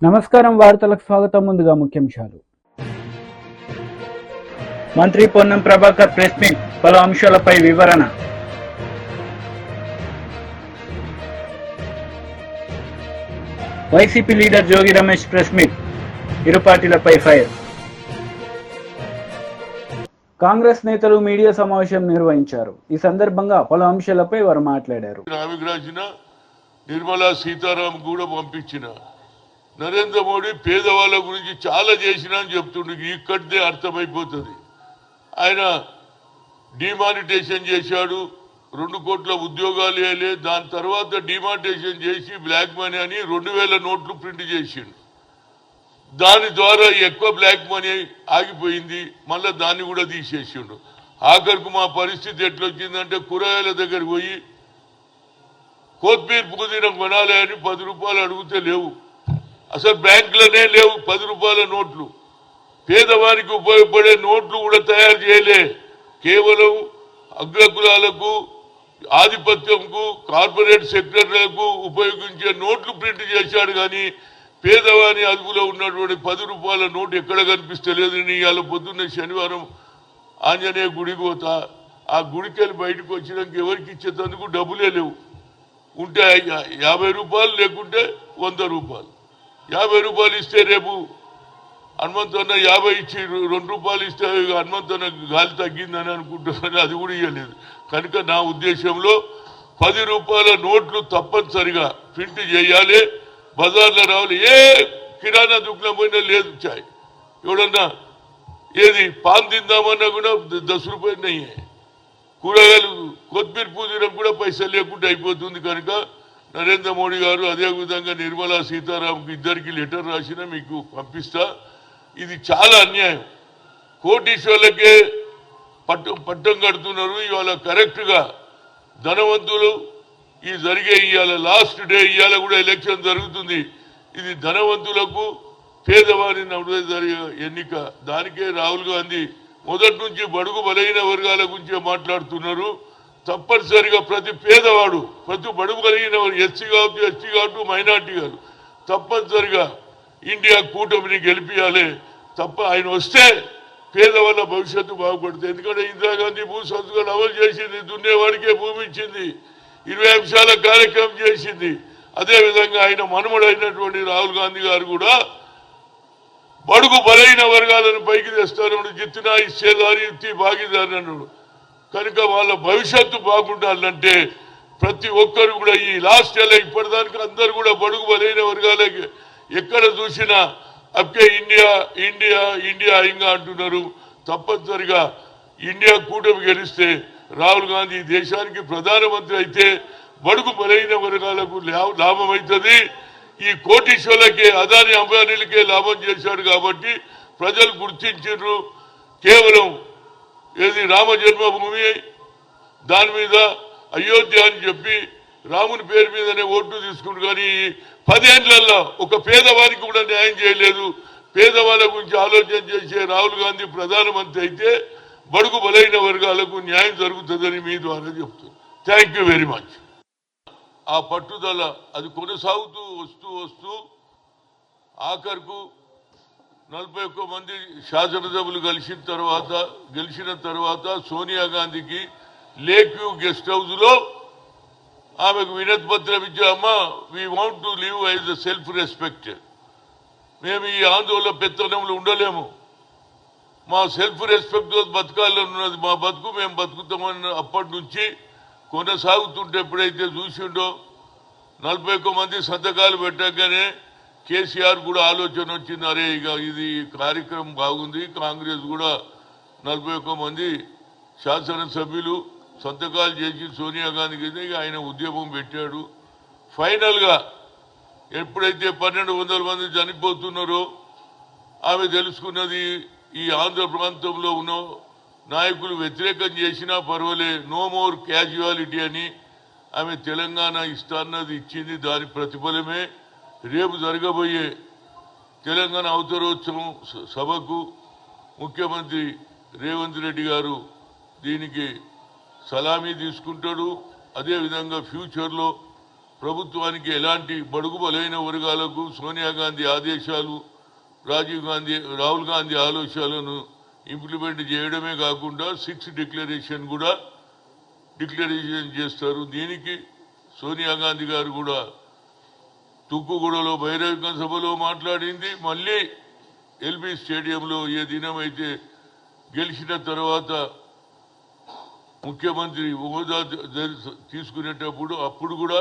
నమస్కారం వార్తలకు స్వాగతం. ముందుగా ముఖ్యాంశాలు. మంత్రి పొన్నం ప్రభాకర్ ప్రెస్ మీట్, పలు అంశాలపై వివరణ. YCP leader Jogi Ramesh press meet, ఇరు పార్టీలపై ఫైర్. కాంగ్రెస్ నేతలు మీడియా సమావేశం నిర్వహించారు. ఈ సందర్భంగా పలు అంశాలపై వారు మాట్లాడారు. నిర్మలా సీతారాం కూడా పంపించిన నరేంద్ర మోడీ పేదవాళ్ళ గురించి చాలా చేసినా అని చెప్తుండే. ఇక్కడిదే అర్థమైపోతుంది. ఆయన డిమానిటేషన్ చేశాడు, 2 కోట్ల ఉద్యోగాలు వేయలే. దాని తర్వాత డిమానిటేషన్ చేసి బ్లాక్ మనీ అని 2000 నోట్లు ప్రింట్ చేసిండు. దాని ద్వారా ఎక్కువ బ్లాక్ మనీ ఆగిపోయింది. మళ్ళీ దాన్ని కూడా తీసేసిండు. ఆఖరికి మా పరిస్థితి ఎట్లొచ్చిందంటే కూరగాయల దగ్గరికి పోయి కొత్తిమీర పుదీనా కొనాలి అని 10 రూపాయలు అడిగితే లేవు. అసలు బ్యాంకులోనే లేవు 10 రూపాయల నోట్లు. పేదవానికి ఉపయోగపడే నోట్లు కూడా తయారు చేయలే. కేవలం అగ్రకులాలకు, ఆధిపత్యంకు, కార్పొరేట్ సెక్టర్లకు ఉపయోగించే నోట్లు ప్రింట్ చేశాడు. కానీ పేదవాని అదుపులో ఉన్నటువంటి 10 రూపాయల నోటు ఎక్కడ కనిపిస్తలేదు. ఇవాళ పొద్దున్న శనివారం ఆంజనేయ గుడికి పోతా. ఆ గుడికి వెళ్ళి బయటకు వచ్చినాక ఎవరికి ఇచ్చేందుకు డబ్బులే లేవు. ఉంటే 50 రూపాయలు, లేకుంటే 100 రూపాయలు. 50 రూపాయలు ఇస్తే రేపు హనుమంతన్న 50 ఇచ్చి 2 రూపాయలు ఇస్తే హనుమంతన్న గాలి తగ్గిందని అనుకుంటున్నాను. అది కూడా ఇవ్వలేదు. కనుక నా ఉద్దేశంలో 10 రూపాయల నోట్లు తప్పనిసరిగా ప్రింట్ చేయాలి. బజార్లో రావాలి. ఏ కిరాణా దుకాణం పోయినా లేదు. చాయ్ ఎవడన్నా ఏది పాన్ తిందామన్నా కూడా 10 రూపాయలు నయ్యే. కూరగాయలు, కొత్తిమీర పుదీనా కూడా పైసలు లేకుండా అయిపోతుంది. కనుక నరేంద్ర మోడీ గారు అదేవిధంగా నిర్మలా సీతారాంకి ఇద్దరికి లెటర్ రాసినా మీకు పంపిస్తా. ఇది చాలా అన్యాయం. కోటీశ్వర్లకే పట్టం కడుతున్నారు. ఇవాళ కరెక్ట్గా ధనవంతులు ఈ జరిగే ఇవాళ లాస్ట్ డే, ఇవాళ కూడా ఎలక్షన్ జరుగుతుంది. ఇది ధనవంతులకు పేదవారి నడుమ జరిగే ఎన్నిక. దానికే రాహుల్ గాంధీ మొదటి నుంచి బడుగు బలహీన వర్గాల గురించే మాట్లాడుతున్నారు. తప్పనిసరిగా ప్రతి పేదవాడు, ప్రతి బడుగు కలిగిన ఎస్సీ కావచ్చు, ఎస్టీ కావచ్చు, మైనార్టీ కాదు, తప్పనిసరిగా ఇండియా కూటమిని గెలిపియాలి. తప్ప ఆయన వస్తే పేదవాళ్ళ భవిష్యత్తు బాగుపడుతుంది. ఎందుకంటే ఇందిరాగాంధీ భూ సంస్కరణ అమలు చేసింది, దున్నేవాడికే భూమి ఇచ్చింది, 20 అంశాల కార్యక్రమం చేసింది. అదేవిధంగా ఆయన మనమడైనటువంటి రాహుల్ గాంధీ గారు కూడా బడుగు బలైన వర్గాలను పైకి తెస్తారు. జిత్తునా ఇచ్చేదారి ఇత్తి భాగీదారి అన్నాడు. కనుక వాళ్ళ భవిష్యత్తు బాగుండాలంటే ప్రతి ఒక్కరు కూడా ఈ లాస్ట్ ఎలా ఇప్పటిదానికి అందరూ కూడా బడుగు బలైన వర్గాలకి ఎక్కడ చూసినా అప్కే ఇండియా ఇండియా ఇండియా ఇంకా అంటున్నారు. తప్పనిసరిగా ఇండియా కూటమి గెలిస్తే రాహుల్ గాంధీ దేశానికి ప్రధానమంత్రి అయితే బడుగు బలైన వర్గాలకు లాభం అవుతుంది. ఈ కోటీశ్వర్లకే, అదాని అంబానీలకే లాభం చేశాడు. కాబట్టి ప్రజలు గుర్తించారు. కేవలం ఏది రామ జన్మభూమి దాని మీద అయోధ్య అని చెప్పి రాముని పేరు మీదనే ఓట్లు తీసుకుంటు. కానీ 10 ఏళ్లలో ఒక పేదవారికి కూడా న్యాయం చేయలేదు. పేదవాళ్ళ గురించి ఆలోచన చేసే రాహుల్ గాంధీ ప్రధానమంత్రి అయితే బడుగు బలైన వర్గాలకు న్యాయం జరుగుతుందని మీ ద్వారా చెప్తున్నాను. Thank you very much. ఆ పట్టుదల అది కొనసాగుతూ వస్తూ ఆఖరుకు 41 మంది శాసనసభ్యులు గెలిచిన తర్వాత సోనియా గాంధీకి లేక్ వ్యూ గెస్ట్ హౌస్ లో ఆమెకు వినతి పత్రం ఇచ్చామా, we want to live as a self respect. మేము ఈ ఆందోళన పెత్తనంలో ఉండలేము. మా సెల్ఫ్ రెస్పెక్ట్ బతకాలన్నది మా బతుకు, మేము బతుకుతామని అప్పటి నుంచి కొనసాగుతుంటే ఎప్పుడైతే చూసిండో 41 మంది సంతకాలు పెట్టగానే కేసీఆర్ కూడా ఆలోచన వచ్చింది. అరే ఇక ఇది కార్యక్రమం బాగుంది, కాంగ్రెస్ కూడా 41 మంది శాసనసభ్యులు సంతకాలు చేసి సోనియా గాంధీకి ఆయన ఉద్యమం పెట్టాడు. ఫైనల్గా ఎప్పుడైతే 1200 మంది చనిపోతున్నారో ఆమె తెలుసుకున్నది ఈ ఆంధ్ర ప్రాంతంలో ఉన్న నాయకులు వ్యతిరేకం చేసినా పర్వాలే, నో మోర్ క్యాజువాలిటీ అని ఆమె తెలంగాణ ఇస్తాన్నది ఇచ్చింది. దాని ప్రతిఫలమే రేపు జరగబోయే తెలంగాణ అవతరోత్సవం సభకు ముఖ్యమంత్రి రేవంత్ రెడ్డి గారు దీనికి సలామీ తీసుకుంటాడు. అదేవిధంగా ఫ్యూచర్లో ప్రభుత్వానికి ఎలాంటి బడుగు బలైన వర్గాలకు సోనియా గాంధీ ఆదేశాలు, రాహుల్ గాంధీ ఆలోచనలను ఇంప్లిమెంట్ చేయడమే కాకుండా 6 డిక్లరేషన్ కూడా చేస్తారు. దీనికి సోనియా గాంధీ గారు కూడా తుక్కుగూడలో బహిరంగ సభలో మాట్లాడింది. మళ్ళీ ఎల్బీ స్టేడియంలో ఏ దినమైతే గెలిచిన తర్వాత ముఖ్యమంత్రి హోదా తీసుకునేటప్పుడు అప్పుడు కూడా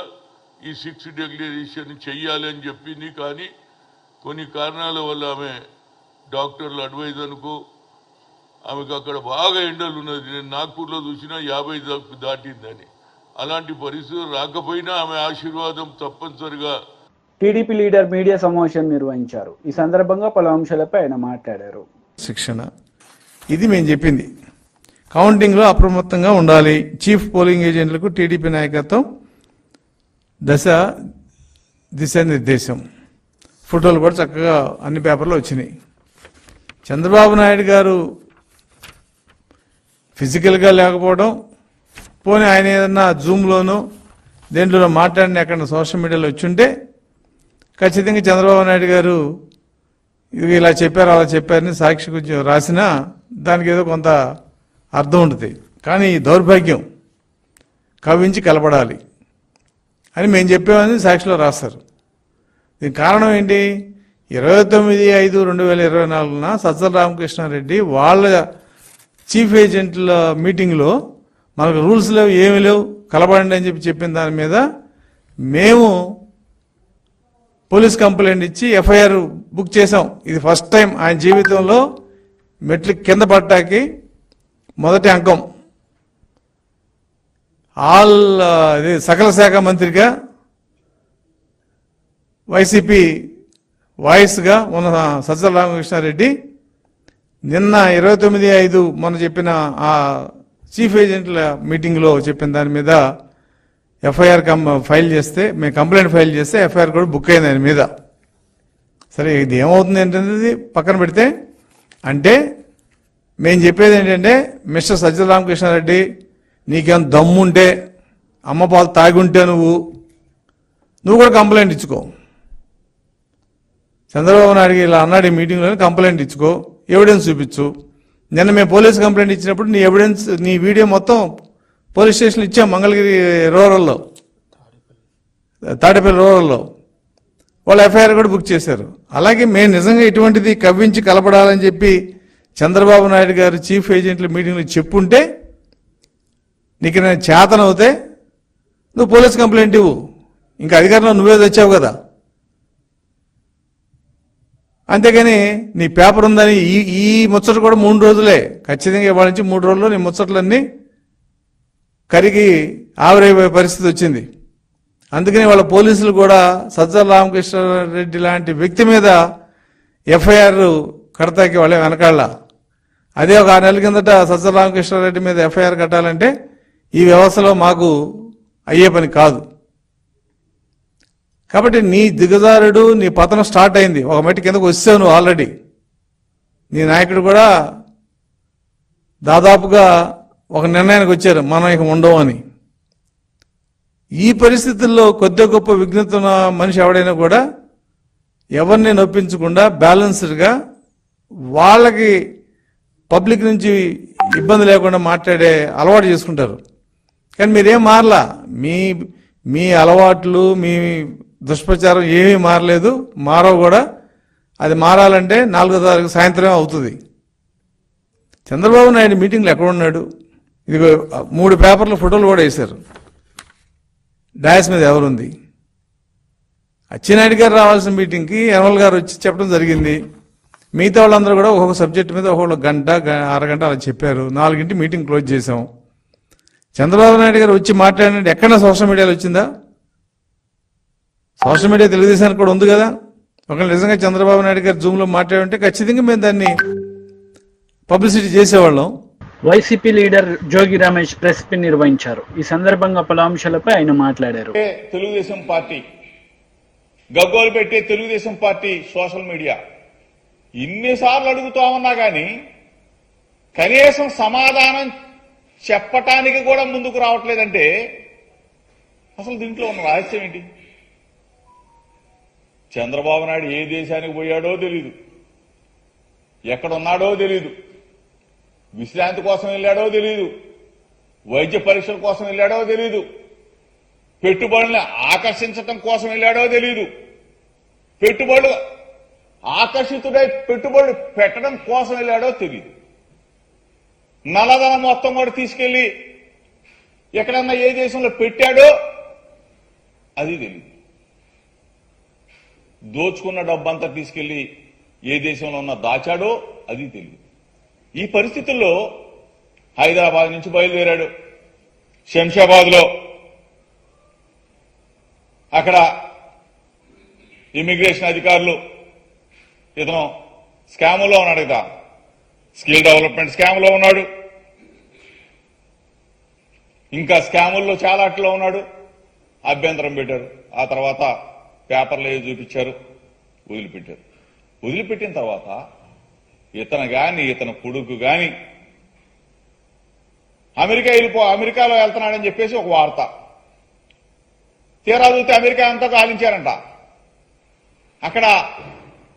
ఈ 6 డిక్లరేషన్ చెయ్యాలని చెప్పింది. కానీ కొన్ని కారణాల వల్ల ఆమె డాక్టర్ల అడ్వైజ్ అనుకో ఆమెకు అక్కడ బాగా ఎండలు ఉన్నది. నేను నాగ్పూర్లో చూసినా 50 దాటిందని. అలాంటి పరిస్థితులు రాకపోయినా ఆమె ఆశీర్వాదం తప్పనిసరిగా. టీడీపీ లీడర్ మీడియా సమావేశం నిర్వహించారు. ఈ సందర్భంగా పలు అంశాలపై ఆయన మాట్లాడారు. శిక్షణ ఇది మేము చెప్పింది. కౌంటింగ్లో అప్రమత్తంగా ఉండాలి. చీఫ్ పోలింగ్ ఏజెంట్లకు టీడీపీ నాయకత్వం దిశానిర్దేశం. ఫోటోలు కూడా చక్కగా అన్ని పేపర్లో వచ్చినాయి. చంద్రబాబు నాయుడు గారు ఫిజికల్గా లేకపోవడం, పోనీ ఆయన ఏదన్నా జూమ్లోనూ దేంట్లోనో మాట్లాడిన ఎక్కడ సోషల్ మీడియాలో వచ్చుంటే ఖచ్చితంగా చంద్రబాబు నాయుడు గారు ఇది ఇలా చెప్పారు అలా చెప్పారని సాక్షి కొంచెం రాసినా దానికి ఏదో కొంత అర్థం ఉంటుంది. కానీ దౌర్భాగ్యం కవించి కలపడాలి అని మేము చెప్పామని సాక్షిలో రాస్తారు. దీనికి కారణం ఏంటి? 29/5/2024 సజ్జల రామకృష్ణారెడ్డి వాళ్ళ చీఫ్ ఏజెంట్ల మీటింగ్లో మనకు రూల్స్ లేవు, ఏమి లేవు, కలపడండి అని చెప్పిన దాని మీద మేము పోలీస్ కంప్లైంట్ ఇచ్చి ఎఫ్ఐఆర్ బుక్ చేసాం. ఇది ఫస్ట్ టైం ఆయన జీవితంలో మెట్రిక్ కింద పట్టాకి మొదటి అంకం. సకల శాఖ మంత్రిగా వైసీపీ వాయిస్గా ఉన్న సజ్జల రామకృష్ణారెడ్డి నిన్న 29/5 మొన్న చెప్పిన ఆ చీఫ్ ఏజెంట్ల మీటింగ్లో చెప్పిన దాని మీద ఎఫ్ఐఆర్ ఫైల్ చేస్తే, మేము కంప్లైంట్ ఫైల్ చేస్తే ఎఫ్ఐఆర్ కూడా బుక్ అయింది ఆయన మీద. సరే ఇది ఏమవుతుంది ఏంటనేది పక్కన పెడితే, అంటే మేము చెప్పేది ఏంటంటే, మిస్టర్ సజ్జల రామకృష్ణారెడ్డి నీకేం దమ్ముంటే, అమ్మ పాలు తాగుంటే నువ్వు కూడా కంప్లైంట్ ఇచ్చుకో. చంద్రబాబు నాయుడు ఇలా అన్నాడు ఈ మీటింగ్లో, కంప్లైంట్ ఇచ్చుకో, ఎవిడెన్స్ చూపించు. నిన్న మేము పోలీస్ కంప్లైంట్ ఇచ్చినప్పుడు నీ ఎవిడెన్స్, నీ వీడియో మొత్తం పోలీస్ స్టేషన్లో ఇచ్చాం. మంగళగిరి రూరల్లో, తాడేపల్లి రూరల్లో వాళ్ళు ఎఫ్ఐఆర్ కూడా బుక్ చేశారు. అలాగే మేము నిజంగా ఇటువంటిది కవ్వించి కలపడాలని చెప్పి చంద్రబాబు నాయుడు గారు చీఫ్ ఏజెంట్ల మీటింగ్లో చెప్పుంటే, నీకు నేను చేతనవుతే నువ్వు పోలీస్ కంప్లైంట్ ఇవ్వు. ఇంకా అధికారంలో నువ్వే తెచ్చావు కదా. అంతేగాని నీ పేపర్ ఉందని ఈ ముచ్చట కూడా 3 రోజులే, ఖచ్చితంగా ఇవాళ నుంచి 3 రోజుల్లో నీ ముచ్చట్లన్నీ కరిగి ఆవిరైపోయే పరిస్థితి వచ్చింది. అందుకని వాళ్ళ పోలీసులు కూడా సజ్జల రామకృష్ణారెడ్డి లాంటి వ్యక్తి మీద ఎఫ్ఐఆర్ కడతాకి వాళ్ళే వెనకాళ్ళ. అదే ఒక 6 నెలల కిందట సజ్జల రామకృష్ణారెడ్డి మీద ఎఫ్ఐఆర్ కట్టాలంటే ఈ వ్యవస్థలో మాకు అయ్యే పని కాదు. కాబట్టి నీ దిగజారుడు, నీ పతనం స్టార్ట్ అయింది. ఒక మెట్టు కిందకు వచ్చావు నువ్వు ఆల్రెడీ. నీ నాయకుడు కూడా దాదాపుగా ఒక నిర్ణయానికి వచ్చారు, మనం ఇక ఉండవు అని. ఈ పరిస్థితుల్లో కొద్ది గొప్ప విఘ్నత ఉన్న మనిషి ఎవడైనా కూడా ఎవరిని నొప్పించకుండా బ్యాలెన్స్డ్గా వాళ్ళకి పబ్లిక్ నుంచి ఇబ్బంది లేకుండా మాట్లాడే అలవాటు చేసుకుంటారు. కానీ మీరేం మారలా. మీ అలవాట్లు, మీ దుష్ప్రచారం ఏమీ మారలేదు, మారవు కూడా. అది మారాలంటే 4వ తారీఖు సాయంత్రం అవుతుంది. చంద్రబాబు నాయుడు మీటింగ్లో ఎక్కడ ఉన్నాడు? ఇదిగో 3 పేపర్ల ఫోటోలు కూడా వేశారు. డాయస్ మీద ఎవరుంది? అచ్చెన్నాయుడు గారు రావాల్సిన మీటింగ్కి యనమల గారు వచ్చి చెప్పడం జరిగింది. మిగతా వాళ్ళందరూ కూడా ఒక్కొక్క సబ్జెక్ట్ మీద ఒక్కొక్క గంట, అరగంట అలా చెప్పారు. 4ంటికి మీటింగ్ క్లోజ్ చేశాం. చంద్రబాబు నాయుడు గారు వచ్చి మాట్లాడినట్టు ఎక్కడన్నా సోషల్ మీడియాలో వచ్చిందా? సోషల్ మీడియా తెలుగుదేశానికి కూడా ఉంది కదా. ఒకవేళ నిజంగా చంద్రబాబు నాయుడు గారు జూమ్లో మాట్లాడుంటే ఖచ్చితంగా మేము దాన్ని పబ్లిసిటీ చేసేవాళ్ళం. YCP leader Jogi Ramesh press meet నిర్వహించారు. ఈ సందర్భంగా పలు అంశాలపై ఆయన మాట్లాడారు. తెలుగుదేశం పార్టీ గగ్గోలు పెట్టే తెలుగుదేశం పార్టీ సోషల్ మీడియా ఇన్నిసార్లు అడుగుతా ఉన్నా గానీ కనీసం సమాధానం చెప్పటానికి కూడా ముందుకు రావట్లేదంటే అసలు దీంట్లో ఉన్న రహస్యం ఏంటి? చంద్రబాబు నాయుడు ఏ దేశానికి పోయాడో తెలీదు, ఎక్కడున్నాడో తెలీదు, విశ్రాంతి కోసం వెళ్ళాడో తెలీదు, వైద్య పరీక్షల కోసం వెళ్ళాడో తెలీదు, పెట్టుబడుల్ని ఆకర్షించటం కోసం వెళ్ళాడో తెలీదు, పెట్టుబడులు ఆకర్షితుడై పెట్టుబడులు పెట్టడం కోసం వెళ్ళాడో తెలియదు. నల్లధనం మొత్తం కూడా తీసుకెళ్లి ఎక్కడన్నా ఏ దేశంలో పెట్టాడో అది తెలియదు. దోచుకున్న డబ్బంతా తీసుకెళ్లి ఏ దేశంలో ఉన్న దాచాడో అది తెలియదు. ఈ పరిస్థితుల్లో హైదరాబాద్ నుంచి బయలుదేరాడు. శంషాబాద్ లో అక్కడ ఇమిగ్రేషన్ అధికారులు ఇతను స్కాములో ఉన్నాడు కదా, స్కిల్ డెవలప్మెంట్ స్కామ్లో ఉన్నాడు, ఇంకా స్కాముల్లో చాలా అట్లో ఉన్నాడు. అభ్యంతరం పెట్టారు. ఆ తర్వాత పేపర్లు ఏవి చూపించారు, వదిలిపెట్టారు. వదిలిపెట్టిన తర్వాత ఇతను గాని ఇతను కొడుకు గాని అమెరికాలో వెళ్తున్నాడని చెప్పేసి ఒక వార్త. తీరా చూస్తే అమెరికా అంతా కాలించారంట. అక్కడ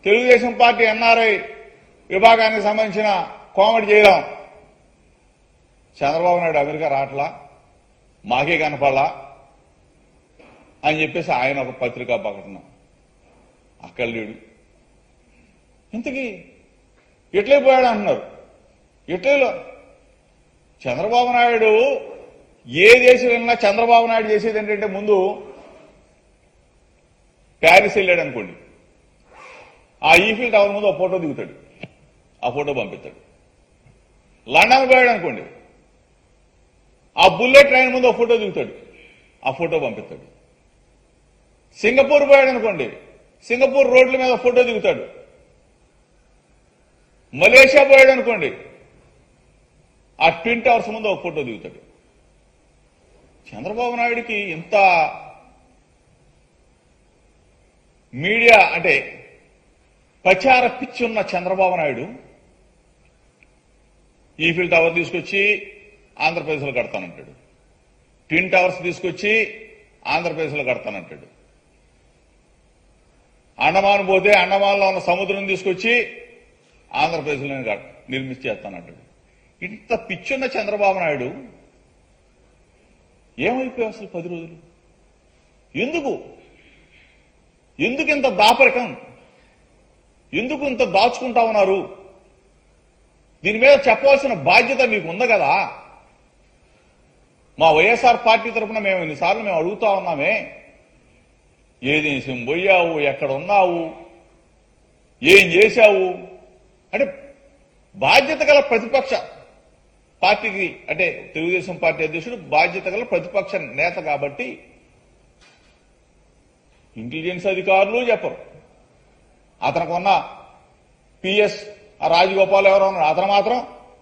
తెలుగుదేశం పార్టీ ఎన్ఆర్ఐ విభాగానికి సంబంధించిన కోమటి జయరాం, చంద్రబాబు నాయుడు అమెరికా రావట్లా, మాకే కనపడలా అని చెప్పేసి ఆయన ఒక పత్రికా ప్రకటన. అక్కడ లేడు. ఇంతకీ ఎట్లయిపోయాడు అంటున్నారు. ఎట్లలో చంద్రబాబు నాయుడు ఏ దేశం వెళ్ళినా చంద్రబాబు నాయుడు చేసేది ఏంటంటే ముందు ప్యారిస్ వెళ్ళాడు అనుకోండి, ఆ ఈఫిల్ టవర్ ముందు ఒక ఫోటో దిగుతాడు, ఆ ఫోటో పంపిస్తాడు. లండన్ పోయాడు అనుకోండి, ఆ బుల్లెట్ ట్రైన్ ముందు ఒక ఫోటో దిగుతాడు, ఆ ఫోటో పంపిస్తాడు. సింగపూర్ పోయాడు అనుకోండి, సింగపూర్ రోడ్ల మీద ఫోటో దిగుతాడు. మలేషియా పోయాడు అనుకోండి, ఆ ట్విన్ టవర్స్ ముందు ఒక ఫోటో దిగుతాడు. చంద్రబాబు నాయుడికి ఇంత మీడియా అంటే ప్రచార పిచ్చి ఉన్న చంద్రబాబు నాయుడు ఈఫిల్ టవర్ తీసుకొచ్చి ఆంధ్రప్రదేశ్లో కడతానంటాడు, ట్విన్ టవర్స్ తీసుకొచ్చి ఆంధ్రప్రదేశ్లో కడతానంటాడు, అండమాన్ పోతే అండమాన్లో ఉన్న సముద్రం తీసుకొచ్చి ఆంధ్రప్రదేశ్లో నిర్మించేస్తానంటాడు. ఇంత పిచ్చున్న చంద్రబాబు నాయుడు ఏమైపోయావు అసలు 10 రోజులు? ఎందుకు ఇంత దాపరికం? ఎందుకు ఇంత దాచుకుంటా ఉన్నారు? దీని మీద చెప్పవలసిన బాధ్యత మీకు ఉంది కదా. మా వైఎస్ఆర్ పార్టీ తరఫున మేము ఎన్నిసార్లు మేము అడుగుతా ఉన్నామే, ఏ దేశం పోయావు, ఎక్కడ ఉన్నావు, ఏం చేశావు అంటే బాధ్యత గల ప్రతిపక్ష పార్టీకి, అంటే తెలుగుదేశం పార్టీ అధ్యక్షుడు బాధ్యత గల ప్రతిపక్ష నేత కాబట్టి ఇంటెలిజెన్స్ అధికారులు చెప్పరు. అతనికి ఉన్న పిఎస్ రాజగోపాల్ ఎవరో ఉన్నాడు, అతను మాత్రం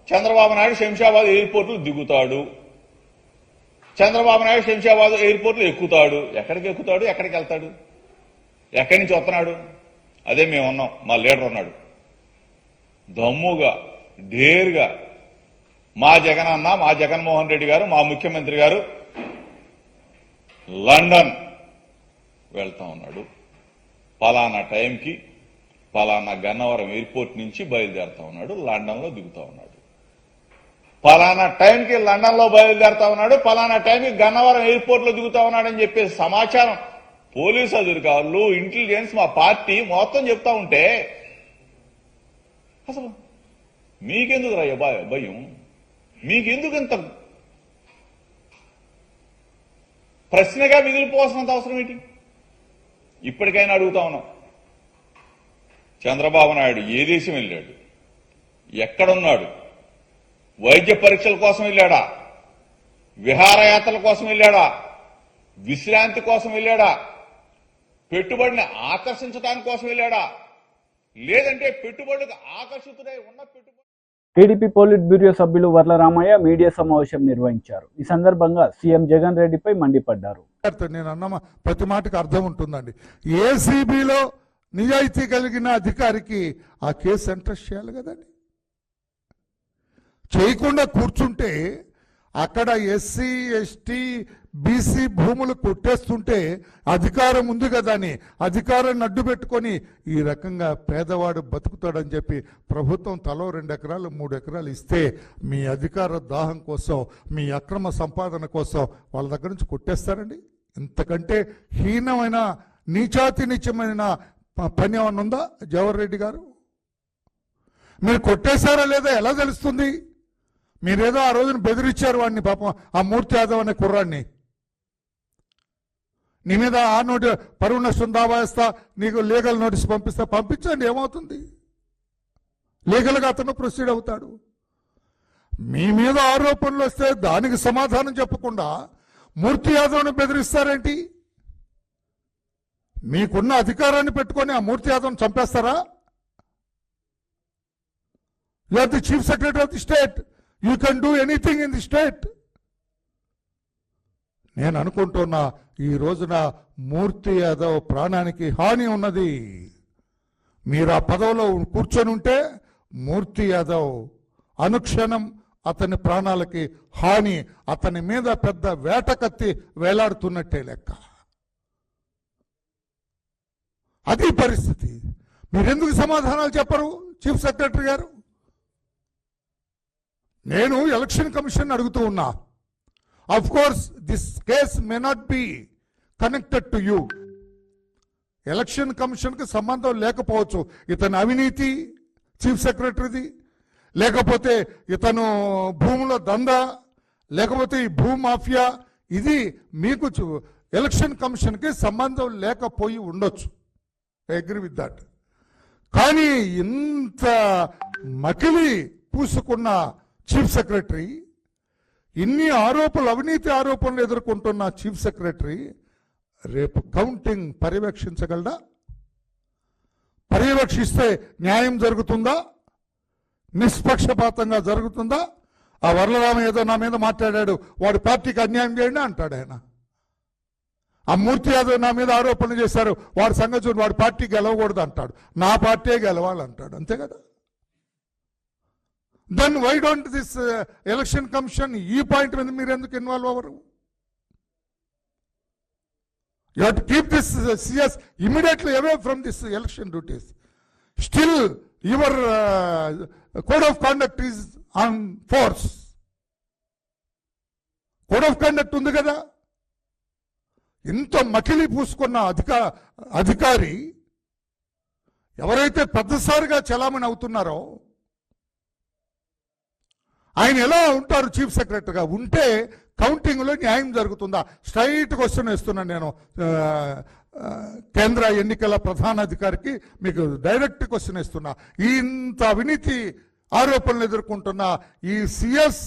చంద్రబాబు నాయుడు శంషాబాద్ ఎయిర్పోర్ట్లో దిగుతాడు, చంద్రబాబు నాయుడు శంషాబాద్ ఎయిర్పోర్ట్లో ఎక్కుతాడు. ఎక్కడికి ఎక్కుతాడు, ఎక్కడికి వెళ్తాడు, ఎక్కడి నుంచి వస్తున్నాడు? అదే మేము ఉన్నాం, మా లీడర్ ఉన్నాడు. దమ్ముగా ఢేరుగా మా జగన్ అన్న, మా జగన్మోహన్ రెడ్డి గారు, మా ముఖ్యమంత్రి గారు లండన్ వెళ్తా ఉన్నాడు. పలానా టైంకి పలానా గన్నవరం ఎయిర్పోర్ట్ నుంచి బయలుదేరుతా ఉన్నాడు, లండన్ లో దిగుతా ఉన్నాడు. పలానా టైంకి లండన్ లో బయలుదేరుతా ఉన్నాడు, పలానా టైంకి గన్నవరం ఎయిర్పోర్ట్ లో దిగుతా ఉన్నాడని చెప్పే సమాచారం పోలీసు అధికారులు, ఇంటెలిజెన్స్, మా పార్టీ మొత్తం చెప్తా ఉంటే అసలు మీకెందుకు రా భయం? మీకెందుకు ఇంత ప్రశ్నగా మిగిలిపోవాల్సినంత అవసరం ఏంటి? ఇప్పటికైనా అడుగుతా ఉన్నాం, చంద్రబాబు నాయుడు ఏ దేశం వెళ్ళాడు, ఎక్కడున్నాడు, వైద్య పరీక్షల కోసం వెళ్ళాడా, విహారయాత్రల కోసం వెళ్ళాడా, విశ్రాంతి కోసం వెళ్ళాడా, పెట్టుబడిని ఆకర్షించడానికి కోసం వెళ్ళాడా, లేదంటే పెట్టుబడులకు ఆకర్షితుడై ఉన్న పెట్టుబడి. టీడీపీ పోలిట్ బ్యూరో సభ్యులు వర్ల రామయ్య మీడియా సమావేశం నిర్వహించారు. ఈ సందర్భంగా సీఎం జగన్ రెడ్డిపై మండిపడ్డారు. నేను అన్న ప్రతి మాటకు అర్థం ఉంటుందండి. ఏసీబీలో నిజాయితీ కలిగిన అధికారికి ఆ కేసు ఎంట్రెస్ట్ చేయాలి కదండి. చేయకుండా కూర్చుంటే అక్కడ ఎస్సీ ఎస్టీ బీసీ భూములు కొట్టేస్తుంటే అధికారం ఉంది కదా అని అధికారాన్ని అడ్డు పెట్టుకొని ఈ రకంగా పేదవాడు బతుకుతాడని చెప్పి ప్రభుత్వం తలో 2 ఎకరాలు 3 ఎకరాలు ఇస్తే మీ అధికార దాహం కోసం మీ అక్రమ సంపాదన కోసం వాళ్ళ దగ్గర నుంచి కొట్టేస్తారండి. ఇంతకంటే హీనమైన నీచాతినిత్యమైన పని ఏమన్నా ఉందా జవహర్ రెడ్డి గారు? మీరు కొట్టేశారా లేదా ఎలా తెలుస్తుంది? మీరేదో ఆ రోజున బెదిరించారు వాడిని, పాపం ఆ మూర్తి యాదవ్ అనే కుర్రాడిని. నీ మీద ఆ పరువు నష్టం దావా వేస్తా, నీకు లీగల్ నోటీస్ పంపించండి, ఏమవుతుంది? లీగల్గా అతను ప్రొసీడ్ అవుతాడు. మీ మీద ఆరోపణలు వస్తే దానికి సమాధానం చెప్పకుండా మూర్తి యాదవ్ని బెదిరిస్తారేంటి? మీకున్న అధికారాన్ని పెట్టుకొని ఆ మూర్తి యాదవ్ని చంపేస్తారా? You are the chief secretary of the state, you can do anything in the state. నేను అనుకుంటున్నా ఈ రోజున మూర్తి యాదవ్ ప్రాణానికి హాని ఉన్నది. మీరు ఆ పదవిలో కూర్చొని ఉంటే మూర్తి యాదవ్ అనుక్షణం అతని ప్రాణాలకి హాని, అతని మీద పెద్ద వేటకత్తి వేలాడుతున్నట్టే లెక్క. అది పరిస్థితి. మీరెందుకు సమాధానాలు చెప్పరు చీఫ్ సెక్రటరీ గారు? నేను ఎలక్షన్ కమిషన్ అడుగుతూ ఉన్నా. Of course this case may not be connected to you. Election కమిషన్కి సంబంధం లేకపోవచ్చు. ఇతని అవినీతి చీఫ్ సెక్రటరీది, లేకపోతే ఇతను భూముల దందా, లేకపోతే ఈ భూ మాఫియా, ఇది మీకు ఎలక్షన్ కమిషన్కి సంబంధం లేకపోయి ఉండొచ్చు. I agree with that. కానీ ఇంత మకిలి పూసుకున్న చీఫ్ సెక్రటరీ, ఇన్ని ఆరోపణలు, అవినీతి ఆరోపణలు ఎదుర్కొంటున్న చీఫ్ సెక్రటరీ రేపు కౌంటింగ్ పర్యవేక్షించగలడా? పర్యవేక్షిస్తే న్యాయం జరుగుతుందా? నిష్పక్షపాతంగా జరుగుతుందా? ఆ వరలరామ ఏదో నా మీద మాట్లాడాడు, వాడి పార్టీకి అన్యాయం చేయండి అంటాడు ఆయన. ఆ మూర్తి యాదవ్ నా మీద ఆరోపణలు చేశారు, వాడి సంగతి చూడు, వాడి పార్టీ గెలవకూడదు అంటాడు, నా పార్టీ గెలవాలంటాడు. అంతే కదా? Then why don't this election commission ఈ పాయింట్ మీద మీరు ఎందుకు ఇన్వాల్వ్ అవ్వరు? You have to keep this CS immediately away from this election duties. Still your code of conduct is on force. Code of conduct ఉంది కదా. ఇంత మకిలి పూసుకున్న అధికారి ఎవరైతే పెద్దసారిగా చలామణి అవుతున్నారో ఆయన ఎలా ఉంటారు చీఫ్ సెక్రటరీగా? ఉంటే కౌంటింగ్లో న్యాయం జరుగుతుందా? స్ట్రైట్ క్వశ్చన్ వేస్తున్నాను నేను కేంద్ర ఎన్నికల ప్రధానాధికారికి, మీకు డైరెక్ట్ క్వశ్చన్ వేస్తున్నా. ఇంత అవినీతి ఆరోపణలు ఎదుర్కొంటున్న ఈ సిఎస్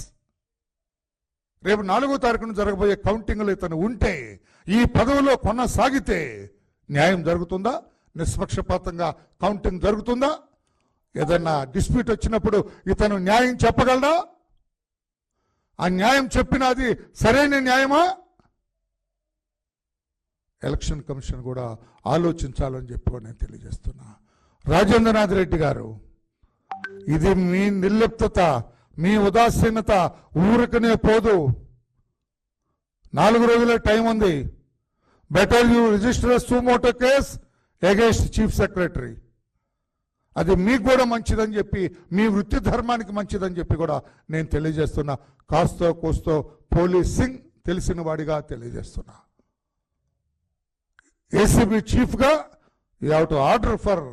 రేపు 4వ తారీఖున జరగబోయే కౌంటింగ్లో ఇతను ఉంటే, ఈ పదవిలో కొనసాగితే న్యాయం జరుగుతుందా? నిష్పక్షపాతంగా కౌంటింగ్ జరుగుతుందా? ఏదన్నా డిస్ప్యూట్ వచ్చినప్పుడు ఇతను న్యాయం చెప్పగలడా? ఆ న్యాయం చెప్పినది సరైన న్యాయమా? ఎలక్షన్ కమిషన్ కూడా ఆలోచించాలని చెప్పి నేను తెలియజేస్తున్నా. రాజేంద్రనాథ్ రెడ్డి గారు, ఇది మీ నిర్లిప్తత, మీ ఉదాసీనత ఊరికనే పోదు. 4 రోజుల టైం ఉంది. Better you register suo motu case against chief secretary. అది మీకు కూడా మంచిదని చెప్పి, మీ వృత్తి ధర్మానికి మంచిదని చెప్పి కూడా నేను తెలియజేస్తున్నా. కాస్తో కోస్తో పోలీసింగ్ తెలిసిన వాడిగా తెలియజేస్తున్నా. ఏసీబీ చీఫ్గా you have to order for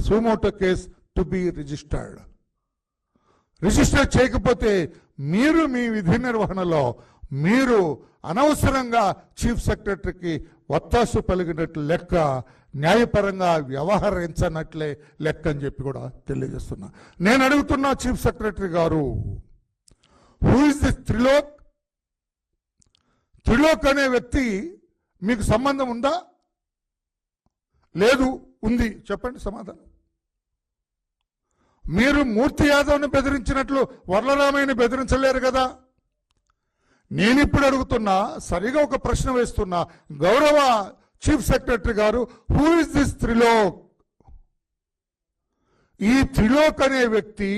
suo motu case to be registered. Register చేయకపోతే మీరు మీ విధి నిర్వహణలో మీరు అనవసరంగా చీఫ్ సెక్రటరీకి ఒత్తాసు పలికినట్లు లెక్క, న్యాయపరంగా వ్యవహరించనట్లే లెక్క అని చెప్పి కూడా తెలియజేస్తున్నా. నేను అడుగుతున్నా చీఫ్ సెక్రటరీ గారు, who is this Trilok? Trilok అనే వ్యక్తి మీకు సంబంధం ఉందా? లేదు. ఉంది. చెప్పండి సమాధానం. మీరు మూర్తి యాదవ్ని బెదిరించినట్లు వరలరామయ్యని బెదిరించలేరు కదా. నేను ఇప్పుడు అడుగుతున్నా, సరిగా ఒక ప్రశ్న వేస్తున్నా. గౌరవ చీఫ్ సెక్రటరీ గారు, హూ ఇస్ దిస్ త్రిలోక్? ఈ త్రిలోక్ అనే వ్యక్తి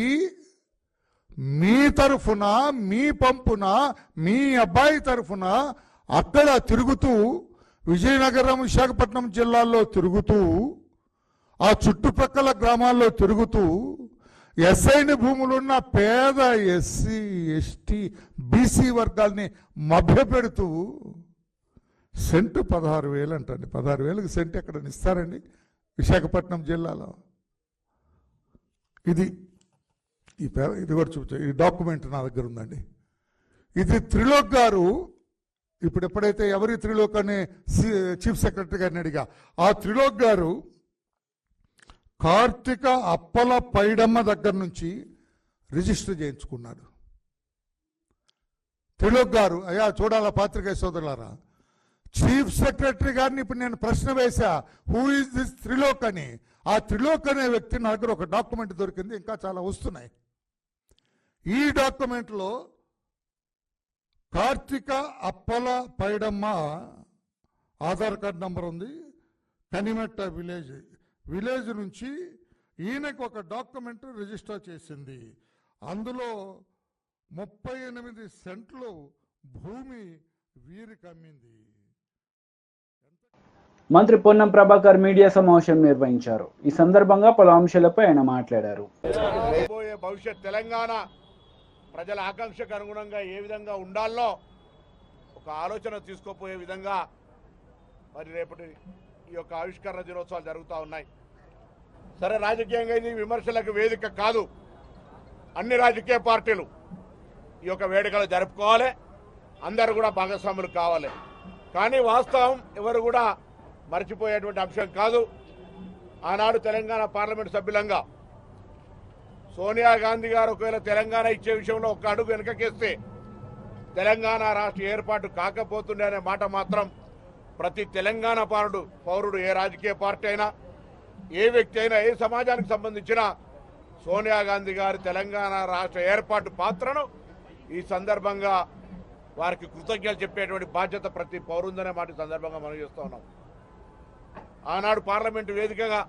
మీ తరఫున, మీ పంపున, మీ అబ్బాయి తరఫున అక్కడ తిరుగుతూ, విజయనగరం, విశాఖపట్నం జిల్లాల్లో తిరుగుతూ, ఆ చుట్టుప్రక్కల గ్రామాల్లో తిరుగుతూ, ఎస్ఐని భూములున్న పేద ఎస్సీ, ఎస్టీ, బీసీ వర్గాల్ని మభ్యపెడుతూ సెంటు 16,000 అంటండి. 16,000కి సెంటు ఎక్కడ ఇస్తారండి విశాఖపట్నం జిల్లాలో? ఇది కూడా చూపించా. ఈ డాక్యుమెంట్ నా దగ్గర ఉందండి. ఇది త్రిలోక్ గారు ఇప్పుడు ఎప్పుడైతే ఎవరి త్రిలోక్ అనే చీఫ్ సెక్రటరీ గారిని అడిగా, ఆ త్రిలోక్ గారు కార్తిక అప్పల పైడమ్మ దగ్గర నుంచి రిజిస్టర్ చేయించుకున్నాడు. త్రిలోక్ గారు, అయ్యా చూడాలా పాత్రికేయ సోదరులారా, చీఫ్ సెక్రటరీ గారిని ఇప్పుడు నేను ప్రశ్న వేశా, హూ ఈజ్ దిస్ త్రిలోక్ అని. ఆ త్రిలోక్ అనే వ్యక్తి నా దగ్గర ఒక డాక్యుమెంట్ దొరికింది, ఇంకా చాలా వస్తున్నాయి. ఈ డాక్యుమెంట్లో కార్తిక అప్పల పైడమ్మ ఆధార్ కార్డ్ నంబర్ ఉంది, కనిమెట్ట విలేజ్ నుంచి ఈయనకు ఒక డాక్యుమెంట్ రిజిస్టర్ చేసింది. అందులో 38 సెంట్లు భూమి వీరికి అమ్మింది. మంత్రి పొన్నం ప్రభాకర్ మీడియా సమావేశం నిర్వహించారు. ఈ సందర్భంగా పలు అంశాలపై ఆయన మాట్లాడారు. భవిష్యత్ తెలంగాణ ప్రజల ఆకాంక్షకు అనుగుణంగా ఏ విధంగా ఉండాలో ఒక ఆలోచన తీసుకోపోయే విధంగా మరి రేపటి ఈ యొక్క ఆవిష్కరణ దినోత్సవాలు జరుగుతూ ఉన్నాయి. సరే, రాజకీయంగా ఇది విమర్శలకు వేదిక కాదు. అన్ని రాజకీయ పార్టీలు ఈ యొక్క వేడుకలు జరుపుకోవాలి, అందరూ కూడా భాగస్వాములు కావాలి. కానీ వాస్తవం ఎవరు కూడా మర్చిపోయేటువంటి అంశం కాదు. ఆనాడు తెలంగాణ పార్లమెంట్ సభ్యులంగా సోనియా గాంధీ గారు ఒకవేళ తెలంగాణ ఇచ్చే విషయంలో ఒక అడుగు వెనకకేస్తే తెలంగాణ రాష్ట్ర ఏర్పాటు కాకపోతుండే అనే మాట మాత్రం ప్రతి తెలంగాణ పౌరుడు, ఏ రాజకీయ పార్టీ అయినా, ఏ వ్యక్తి అయినా, ఏ సమాజానికి సంబంధించిన సోనియా గాంధీ గారి తెలంగాణ రాష్ట్ర ఏర్పాటు పాత్రను ఈ సందర్భంగా వారికి కృతజ్ఞతలు చెప్పేటువంటి బాధ్యత ప్రతి పౌరుందనే మాట సందర్భంగా మనం చేస్తూ ఉన్నాం. ఆనాడు పార్లమెంటు వేదికగా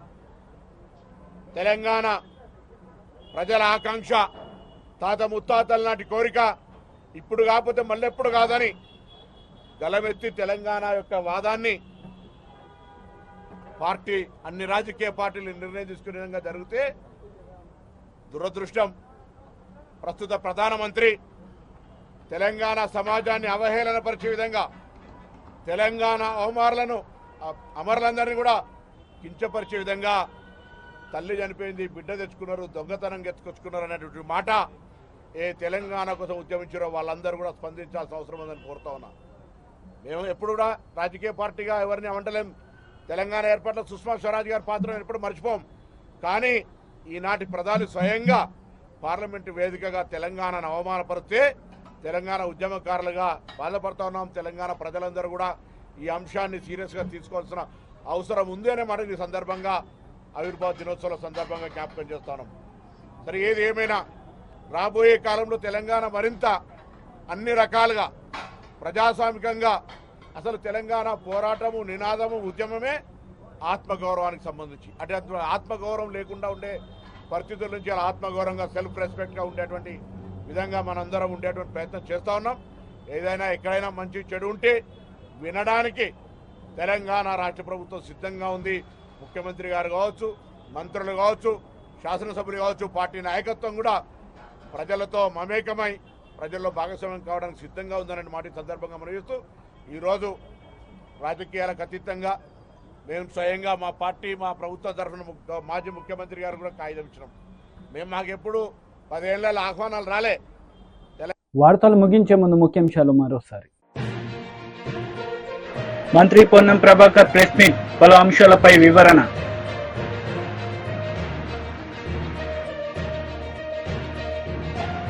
తెలంగాణ ప్రజల ఆకాంక్ష, తాత ముత్తాతల నాటి కోరిక ఇప్పుడు కాకపోతే మళ్ళెప్పుడు కాదని గలమెత్తి తెలంగాణ యొక్క వాదాన్ని అన్ని రాజకీయ పార్టీలు నిర్ణయం తీసుకునే విధంగా జరిగితే దురదృష్టం ప్రస్తుత ప్రధానమంత్రి తెలంగాణ సమాజాన్ని అవహేళనపరిచే విధంగా, తెలంగాణ అమరులందరినీ కూడా కించపరిచే విధంగా తల్లి చనిపోయింది, బిడ్డ తెచ్చుకున్నారు, దొంగతనం ఎత్తుకొచ్చుకున్నారు అనేటువంటి మాట ఏ తెలంగాణ కోసం ఉద్యమించారో వాళ్ళందరూ కూడా స్పందించాల్సిన అవసరం ఉందని కోరుతా ఉన్నా. మేము ఎప్పుడు కూడా రాజకీయ పార్టీగా ఎవరిని అవంటలేం. తెలంగాణ ఏర్పాట్లో సుష్మా స్వరాజ్ గారి పాత్రను ఎప్పుడు మర్చిపోం. కానీ ఈనాటి ప్రధాని స్వయంగా పార్లమెంటు వేదికగా తెలంగాణను అవమానపరిస్తే తెలంగాణ ఉద్యమకారులుగా బాధపడతా ఉన్నాం. తెలంగాణ ప్రజలందరూ కూడా ఈ అంశాన్ని సీరియస్గా తీసుకోవాల్సిన అవసరం ఉంది అనే మాట ఈ సందర్భంగా ఆవిర్భావ దినోత్సవాల సందర్భంగా జ్ఞాపకం చేస్తున్నాం. సరే, ఏది ఏమైనా రాబోయే కాలంలో తెలంగాణ మరింత అన్ని రకాలుగా ప్రజాస్వామికంగా, అసలు తెలంగాణ పోరాటము, నినాదము, ఉద్యమమే ఆత్మగౌరవానికి సంబంధించి, అంటే ఆత్మగౌరవం లేకుండా ఉండే పరిస్థితుల నుంచి అలా ఆత్మగౌరవంగా, సెల్ఫ్ రెస్పెక్ట్గా ఉండేటువంటి విధంగా మనందరం ఉండేటువంటి ప్రయత్నం చేస్తూ ఉన్నాం. ఏదైనా ఎక్కడైనా మంచి చెడు ఉంటే వినడానికి తెలంగాణ రాష్ట్ర ప్రభుత్వం సిద్ధంగా ఉంది. ముఖ్యమంత్రి గారు కావచ్చు, మంత్రులు కావచ్చు, శాసనసభ్యులు కావచ్చు, పార్టీ నాయకత్వం కూడా ప్రజలతో మమేకమై ప్రజల్లో భాగస్వామ్యం కావడానికి సిద్ధంగా ఉందనే మాట సందర్భంగా మనం చూస్తూ, ఈరోజు రాజకీయాలకు అతీతంగా మేము స్వయంగా మా పార్టీ, మా ప్రభుత్వ తరఫున మాజీ ముఖ్యమంత్రి గారు కూడా కాగితం ఇచ్చినాం. మాకెప్పుడు 10 ఏళ్ళ ఆహ్వానాలు రాలే. వార్తలు ముగించే ముందు ముఖ్యాంశాలు మరోసారి. మంత్రి పొన్నం ప్రభాకర్ ప్రెస్ మీట్, పలు అంశాలపై వివరణ.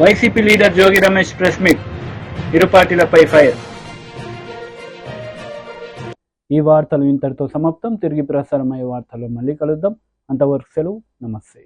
YCP leader Jogi Ramesh press meet, ఇరు పార్టీలపై ఫైర్. ఈ వార్తలు ఇంతటితో సమాప్తం. తిరిగి ప్రసారమయ్యే వార్తల్లో మళ్ళీ కలుద్దాం. అంతవరకు సెలవు. నమస్తే.